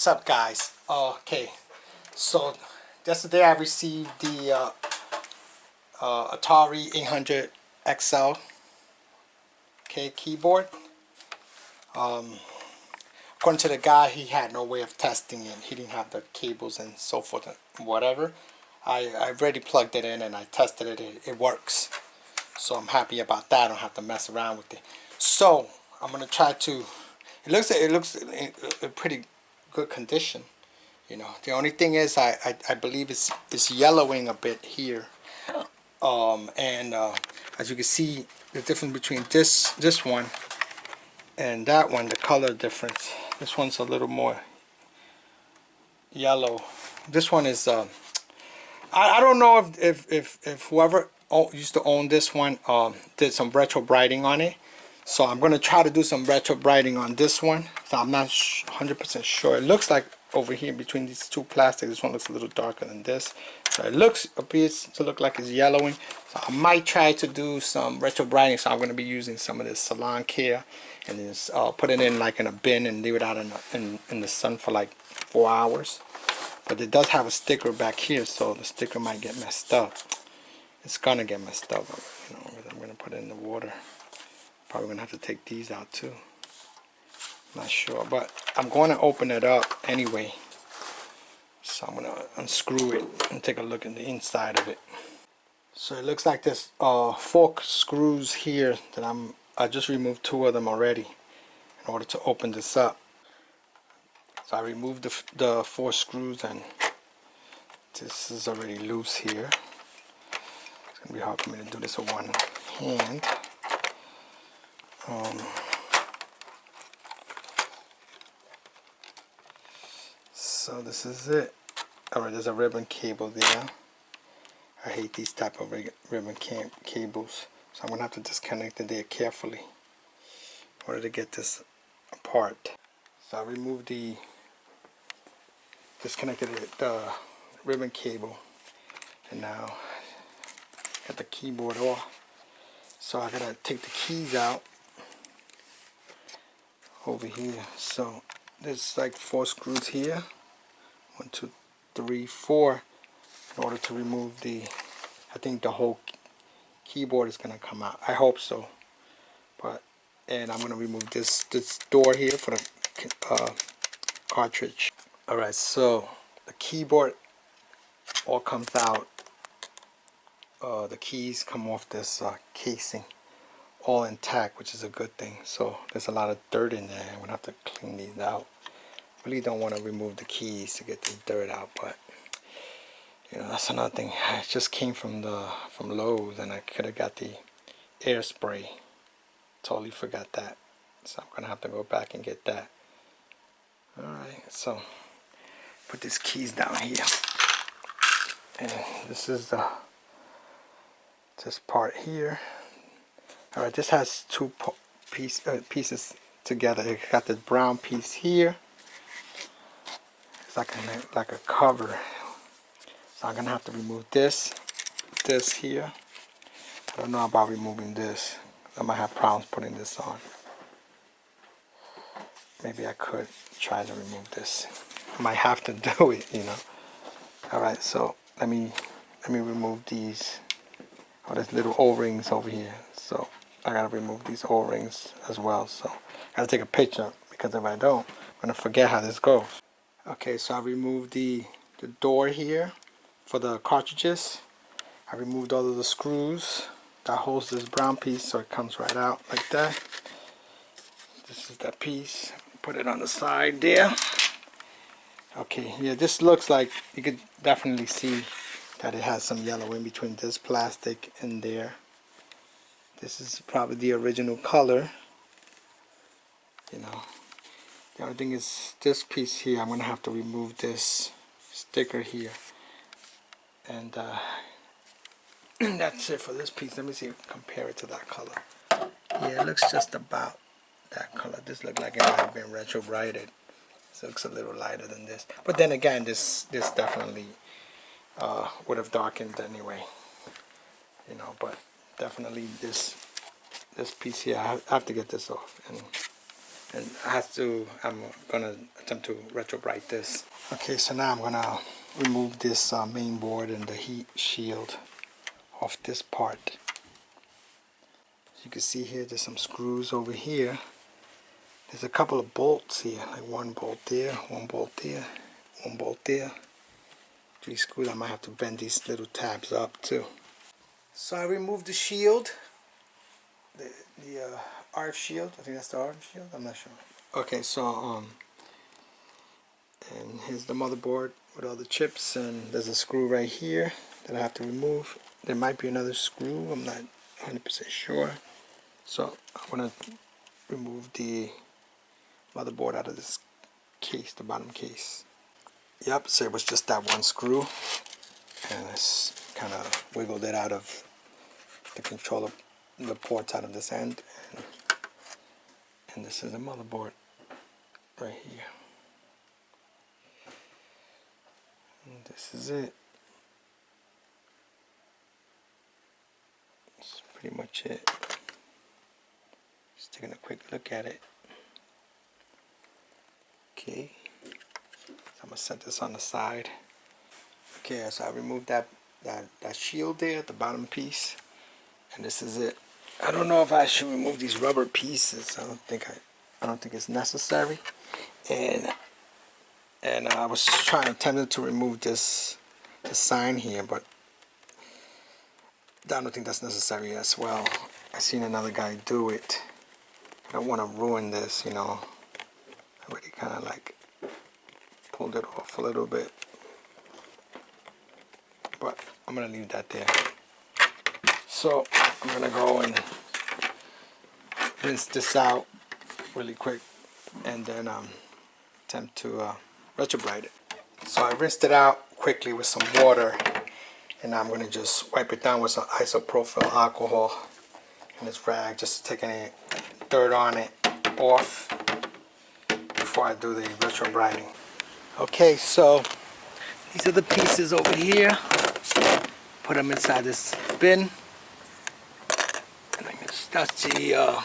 up, guys? Okay, so yesterday I received the Atari 600XL keyboard. According to the guy, he had no way of testing it. He didn't have the cables and so forth and whatever. I already plugged it in and I tested it. It works. So I'm happy about that. I don't have to mess around with it. So I'm gonna try to. It looks in a pretty good condition. You know, the only thing is I believe it's yellowing a bit here. As you can see, the difference between this one and that one, the color difference. This one's a little more yellow. This one is I don't know if whoever used to own this one did some retro brighting on it. So I'm going to try to do some retro brighting on this one. So I'm not 100% sure. It looks like over here between these two plastics, this one looks a little darker than this. So it appears to look like it's yellowing. So I might try to do some retro brighting. So I'm going to be using some of this Salon Care and just put it in like in a bin and leave it out in the sun for like 4 hours. But it does have a sticker back here, so the sticker might get messed up. It's gonna get messed up, you know. I'm gonna put it in the water. Probably gonna have to take these out too. Not sure, but I'm going to open it up anyway. So I'm gonna unscrew it and take a look at the inside of it. So it looks like there's 4 screws here that I just removed 2 of them already in order to open this up. So I removed the 4 screws and this is already loose here. It's gonna be hard for me to do this with one hand. So this is it. Alright, there's a ribbon cable there. I hate these type of ribbon cables, so I'm gonna have to disconnect it there carefully in order to get this apart. So I removed disconnected the ribbon cable, and now got the keyboard off. So I gotta take the keys out over here. So there's like 4 screws here. 1, 2, 3, 4. In order to remove I think the whole keyboard is gonna come out. I hope so. And I'm gonna remove this door here for the cartridge. Alright, so the keyboard all comes out. The keys come off this casing all intact, which is a good thing. So there's a lot of dirt in there. I'm gonna have to clean these out. Really don't want to remove the keys to get the dirt out, but you know, that's another thing. I just came from Lowe's and I could have got the air spray. Totally forgot that, so I'm gonna have to go back and get that. Alright, so put these keys down here, and this is this part here. Alright, this has 2 pieces together. It got this brown piece here. It's like a cover. So I'm gonna have to remove this here. I don't know about removing this. I might have problems putting this on. Maybe I could try to remove this. I might have to do it, you know. Alright, so let me remove these. Oh, there's little O-rings over here. So I gotta remove these O-rings as well. So I gotta take a picture, because if I don't, I'm gonna forget how this goes. Okay, so I removed the door here for the cartridges. I removed all of the screws that holds this brown piece, so it comes right out like that. This is that piece. Put it on the side there. Okay, yeah, this looks like, you could definitely see that it has some yellow in between this plastic and there. This is probably the original color, you know. The other thing is this piece here, I'm going to have to remove this sticker here. And that's it for this piece. Let me see, compare it to that color. Yeah, it looks just about that color. This looks like it might have been retro brighted. This looks a little lighter than this. But then again, this definitely would have darkened anyway. You know, but definitely this piece here, I have to get this off. And and I'm gonna attempt to retrobrite this. Okay, so now I'm gonna remove this main board and the heat shield off this part. As you can see here, there's some screws over here. There's a couple of bolts here, like one bolt there, one bolt there, one bolt there. 3 screws. I might have to bend these little tabs up too. So I removed the shield, the RF shield. I think that's the RF shield. I'm not sure. Okay, so and here's the motherboard with all the chips, and there's a screw right here that I have to remove. There might be another screw. I'm not 100% sure. So I'm gonna remove the motherboard out of this case, the bottom case. Yep, so it was just that one screw, and I kind of wiggled it out of the controller, the ports out of this end, and this is the motherboard right here. And this is it. That's pretty much it. Just taking a quick look at it. Okay, so I'm gonna set this on the side. Okay, so I removed that shield there, the bottom piece, and this is it. I don't know if I should remove these rubber pieces. I don't think it's necessary. And I was tempted to remove this sign here, but I don't think that's necessary as well. I seen another guy do it. I don't want to ruin this, you know. I already kind of like pulled it off a little bit, but I'm gonna leave that there. So I'm gonna go and rinse this out really quick, and then attempt to retrobrite it. So I rinsed it out quickly with some water, and I'm gonna just wipe it down with some isopropyl alcohol in this rag, just to take any dirt on it off before I do the retrobriting. Okay, so these are the pieces over here. Put them inside this bin. And I guess that's the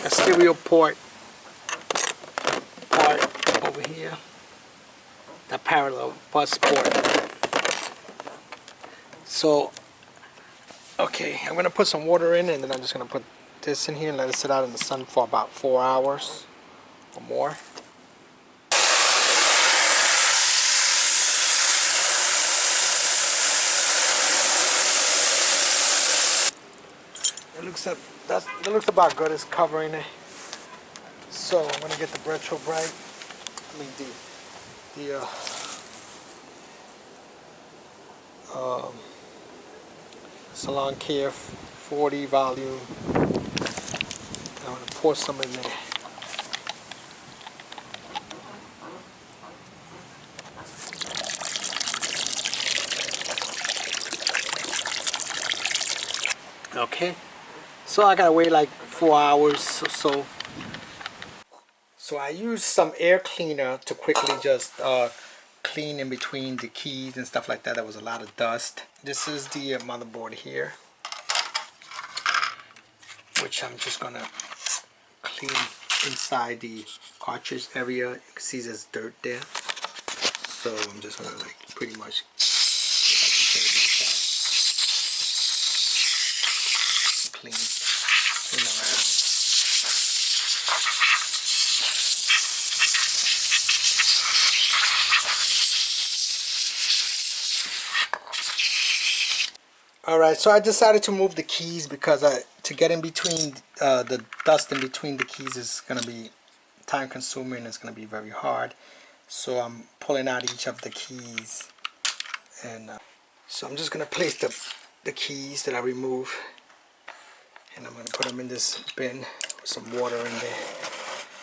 stereo port part over here. The parallel bus port. So, okay, I'm gonna put some water in, and then I'm just gonna put this in here and let it sit out in the sun for about 4 hours or more. That looks about good. It's covering it. So I'm gonna get the retrobrite. I mean the Salon Care 40 volume. I'm gonna pour some in there. Okay. So I gotta wait like 4 hours or so. So I used some air cleaner to quickly just clean in between the keys and stuff like that. There was a lot of dust. This is the motherboard here, which I'm just gonna clean inside the cartridge area. You can see there's dirt there. So I'm just gonna like pretty much, if I can say it like that, clean around. Alright, so I decided to move the keys because to get in between, the dust in between the keys is going to be time consuming and it's going to be very hard. So I'm pulling out each of the keys, and so I'm just going to place the keys that I remove, and I'm going to put them in this bin with some water in there.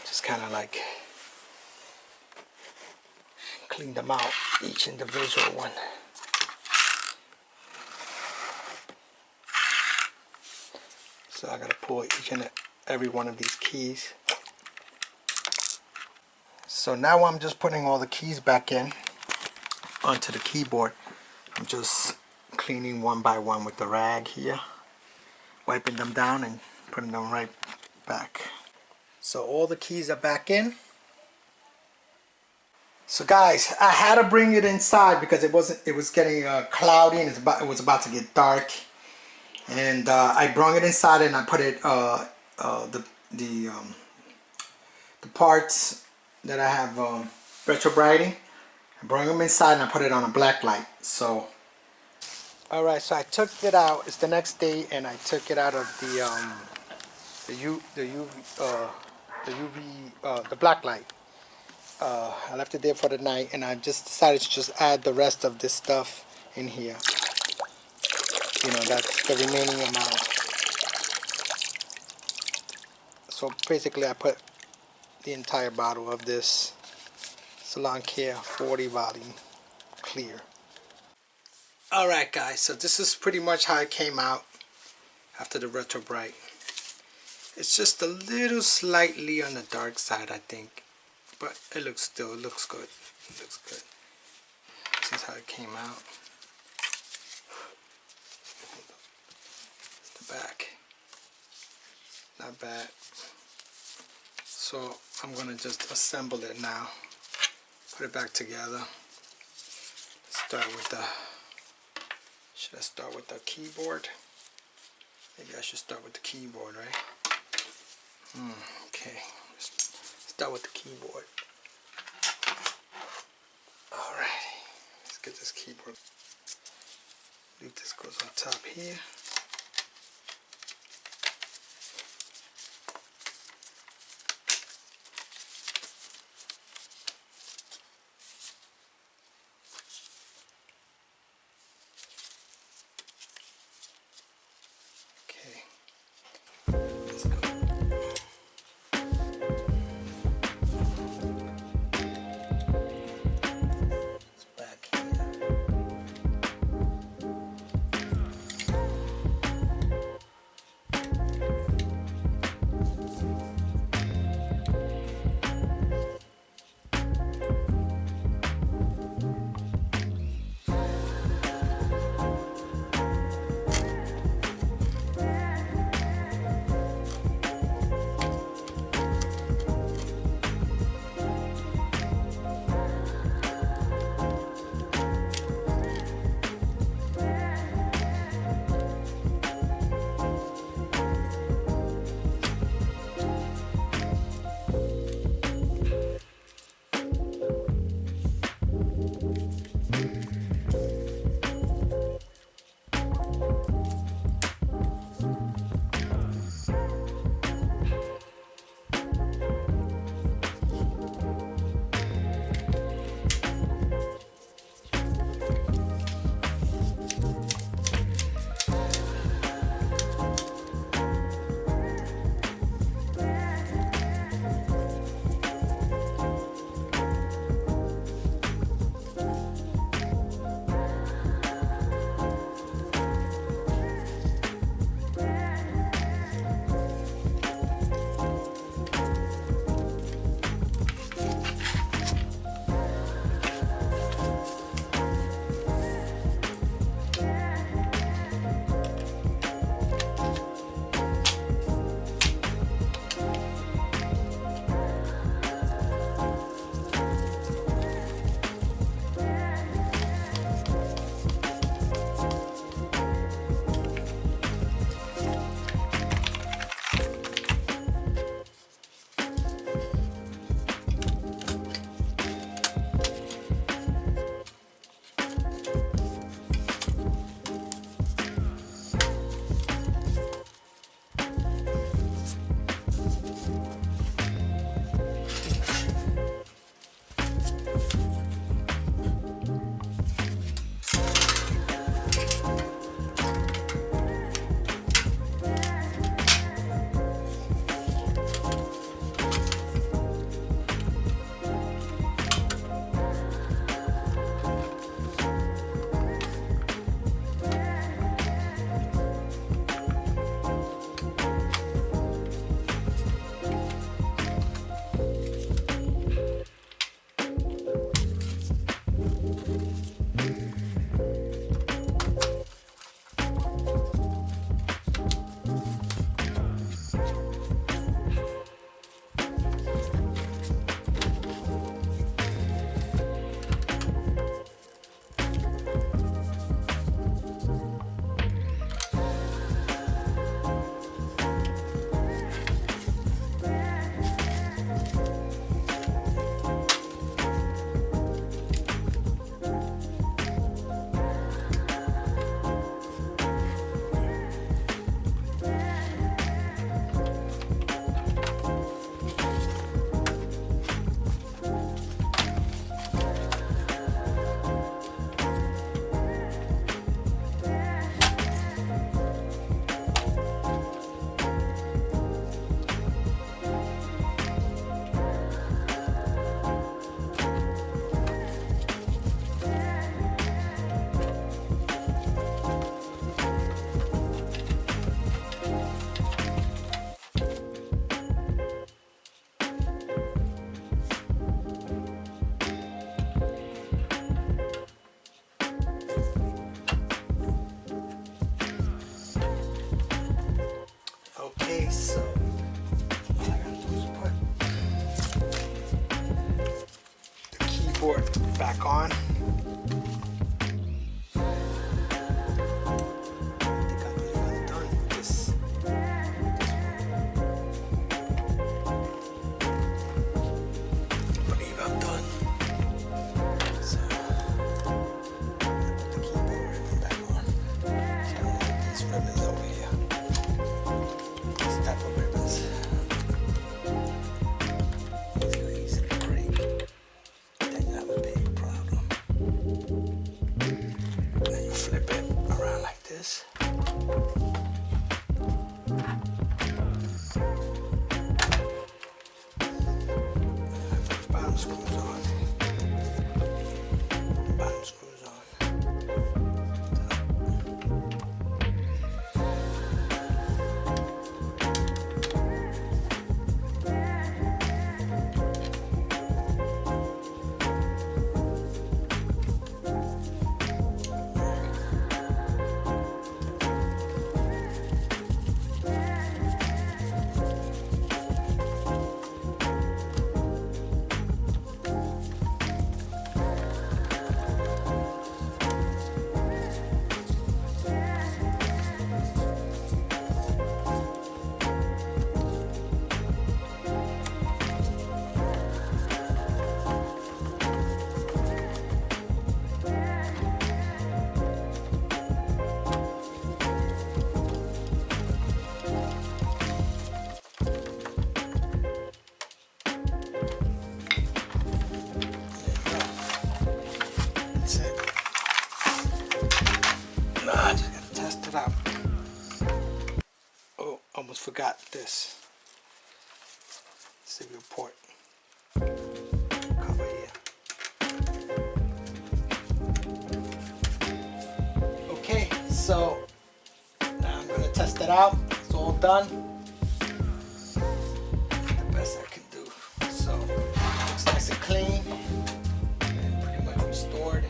Just kind of like clean them out, each individual one. So I gotta pull each and every one of these keys. So now I'm just putting all the keys back in onto the keyboard. I'm just cleaning one by one with the rag here, wiping them down and putting them right back. So all the keys are back in. So guys, I had to bring it inside because it was getting cloudy and it was about to get dark. And I brought it inside and I put it the parts that I have retro brighting. I brought them inside and I put it on a black light. So alright, so I took it out. It's the next day and I took it out of the black light. I left it there for the night and I just decided to just add the rest of this stuff in here. You know, that's the remaining amount. So basically I put the entire bottle of this Salon Care 40 volume clear. Alright guys, so this is pretty much how it came out after the retro bright. It's just a little slightly on the dark side, I think, but it looks good. It looks good. This is how it came out. It's the back. Not bad. So I'm gonna just assemble it now. Put it back together. Start with the. Should I start with the keyboard? Maybe I should start with the keyboard, right? Okay. Start with the keyboard. Alright. Let's get this keyboard. I believe this goes on top here. back on. Almost forgot this serial port cover here. Okay, so now I'm going to test it out. It's all done. The best I can do. So looks nice and clean and pretty much restored.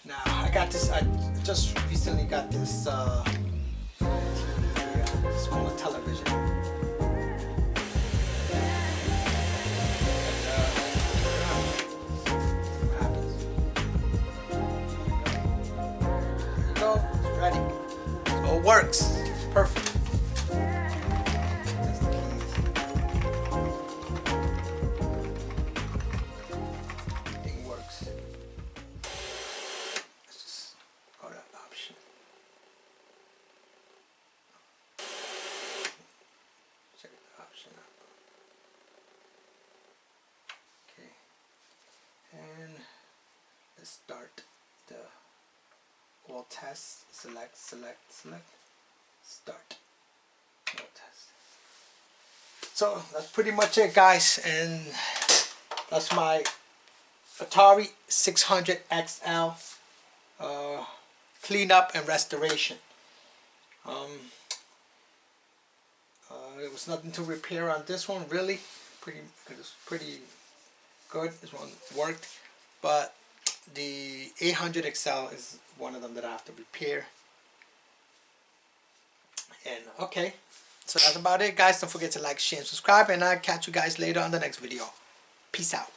Now I got this. I just recently got this. Smaller television. What happens? There you go. It's ready. So it works. It's perfect. That's the keys. Everything works. Let's just go to that option. Check the option out. Okay, and let's start the all tests. Select, start all test. So that's pretty much it, guys, and that's my Atari 600XL cleanup and restoration. There was nothing to repair on this one, really. It was pretty good. This one worked, but the 800XL is one of them that I have to repair. And okay, so that's about it, guys. Don't forget to like, share, and subscribe, and I'll catch you guys later on the next video. Peace out.